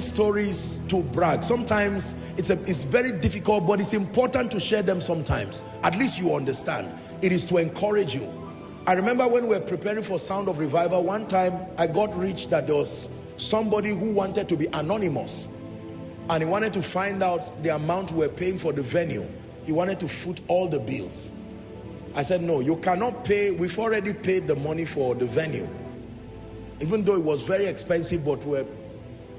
these stories to brag. Sometimes it's very difficult, but it's important to share them sometimes. At least you understand. It is to encourage you. I remember when we were preparing for Sound of Revival, one time I got reached that there was somebody who wanted to be anonymous. And he wanted to find out the amount we were paying for the venue. He wanted to foot all the bills. I said, no, you cannot pay. We've already paid the money for the venue. Even though it was very expensive, but we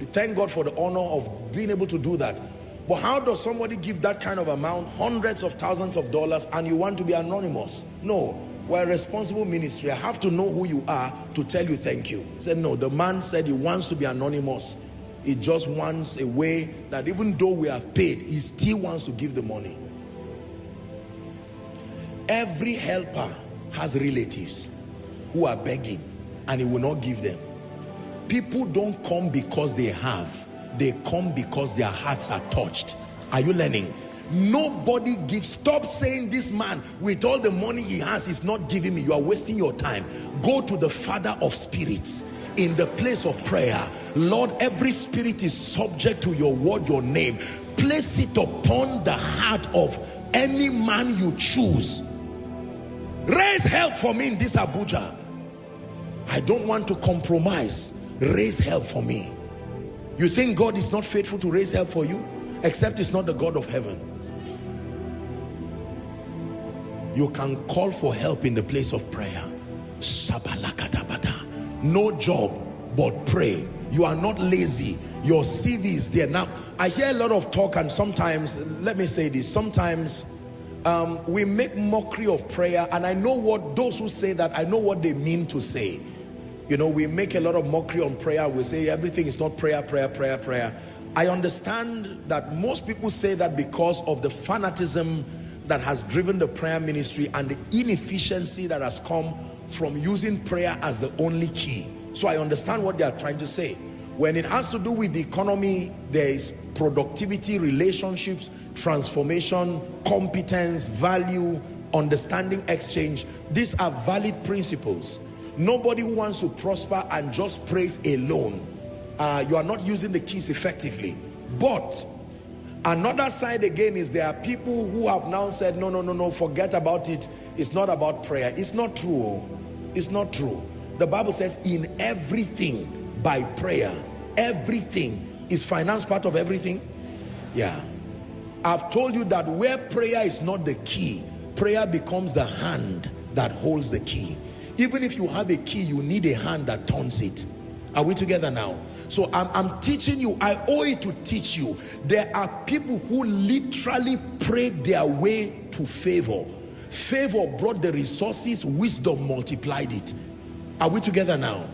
thank God for the honor of being able to do that. But how does somebody give that kind of amount, hundreds of thousands of dollars, and you want to be anonymous? No, we're a responsible ministry. I have to know who you are to tell you thank you. He said, no, the man said he wants to be anonymous. He just wants a way that even though we have paid, he still wants to give the money. Every helper has relatives who are begging and he will not give them. People don't come because they have. They come because their hearts are touched. Are you learning? Nobody gives. Stop saying this man with all the money he has is not giving me. You are wasting your time. Go to the Father of spirits in the place of prayer. Lord, every spirit is subject to your word, your name. Place it upon the heart of any man you choose. Raise help for me in this Abuja. I don't want to compromise. Raise help for me. You think God is not faithful to raise help for you? Except it's not the God of heaven. You can call for help in the place of prayer. No job, but pray. You are not lazy. Your CV is there. Now, I hear a lot of talk, and sometimes, let me say this, sometimes we make mockery of prayer, and I know what those who say that, I know what they mean to say. You know, we make a lot of mockery on prayer. We say everything is not prayer, prayer, prayer, prayer. I understand that most people say that because of the fanatism that has driven the prayer ministry and the inefficiency that has come from using prayer as the only key. So I understand what they are trying to say. When it has to do with the economy, there is productivity, relationships, transformation, competence, value, understanding, exchange. These are valid principles. Nobody who wants to prosper and just praise alone, you are not using the keys effectively. But another side again is there are people who have now said, no, no, no, no, forget about it. It's not about prayer. It's not true. It's not true. The Bible says in everything by prayer. Everything. Is finance part of everything? Yeah. I've told you that where prayer is not the key, prayer becomes the hand that holds the key. Even if you have a key, you need a hand that turns it. Are we together now? So I'm teaching you. I owe it to teach you. There are people who literally prayed their way to favor. Favor brought the resources, wisdom multiplied it. Are we together now?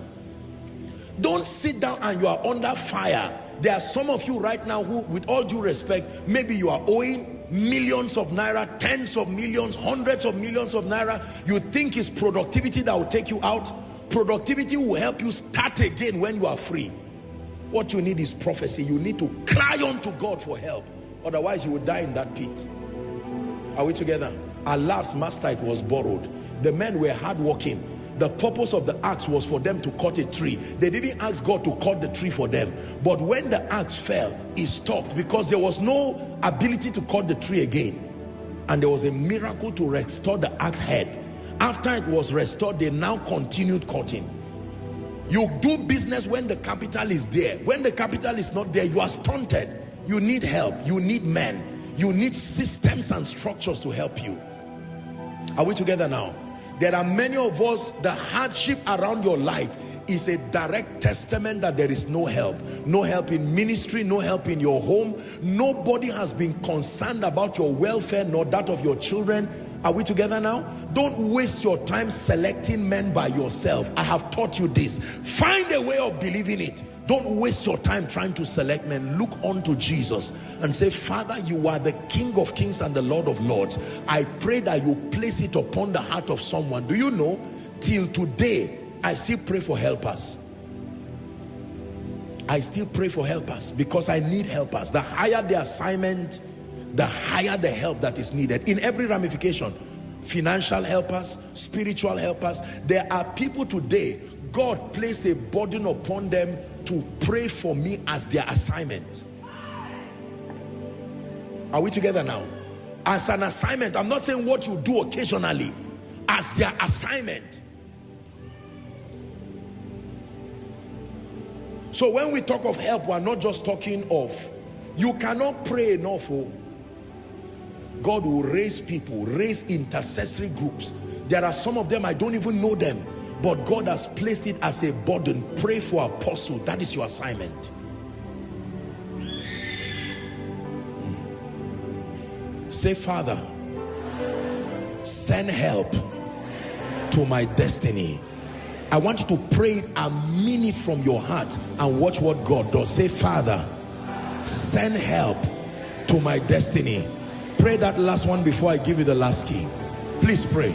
Don't sit down and you are under fire. There are some of you right now who, with all due respect, maybe you are owing millions of naira, tens of millions, hundreds of millions of naira. You think it's productivity that will take you out. Productivity will help you start again when you are free. What you need is prophecy. You need to cry unto God for help. Otherwise you will die in that pit. Are we together? Allah's master, it was borrowed. The men were hardworking. The purpose of the axe was for them to cut a tree. They didn't ask God to cut the tree for them. But when the axe fell, it stopped because there was no ability to cut the tree again. And there was a miracle to restore the axe head. After it was restored, they now continued cutting. You do business when the capital is there. When the capital is not there, you are stunted. You need help. You need men. You need systems and structures to help you. Are we together now? There are many of us, the hardship around your life is a direct testament that there is no help. No help in ministry, no help in your home. Nobody has been concerned about your welfare, nor that of your children. Are we together now? Don't waste your time selecting men by yourself. I have taught you this. Find a way of believing it. Don't waste your time trying to select men. Look unto Jesus and say, Father, you are the King of Kings and the Lord of Lords. I pray that you place it upon the heart of someone. Do you know, till today, I still pray for helpers. I still pray for helpers because I need helpers. The higher the assignment, the higher the help that is needed in every ramification. Financial helpers, spiritual helpers. There are people today, God placed a burden upon them to pray for me as their assignment. Are we together now? As an assignment. I'm not saying what you do occasionally. As their assignment. So when we talk of help, we're not just talking of, you cannot pray enough. Oh. God will raise people, raise intercessory groups. There are some of them, I don't even know them, but God has placed it as a burden. Pray for apostle. That is your assignment. Say, Father, send help to my destiny. I want you to pray and mean it from your heart and watch what God does. Say, Father, send help to my destiny. Pray that last one before I give you the last key. Please pray.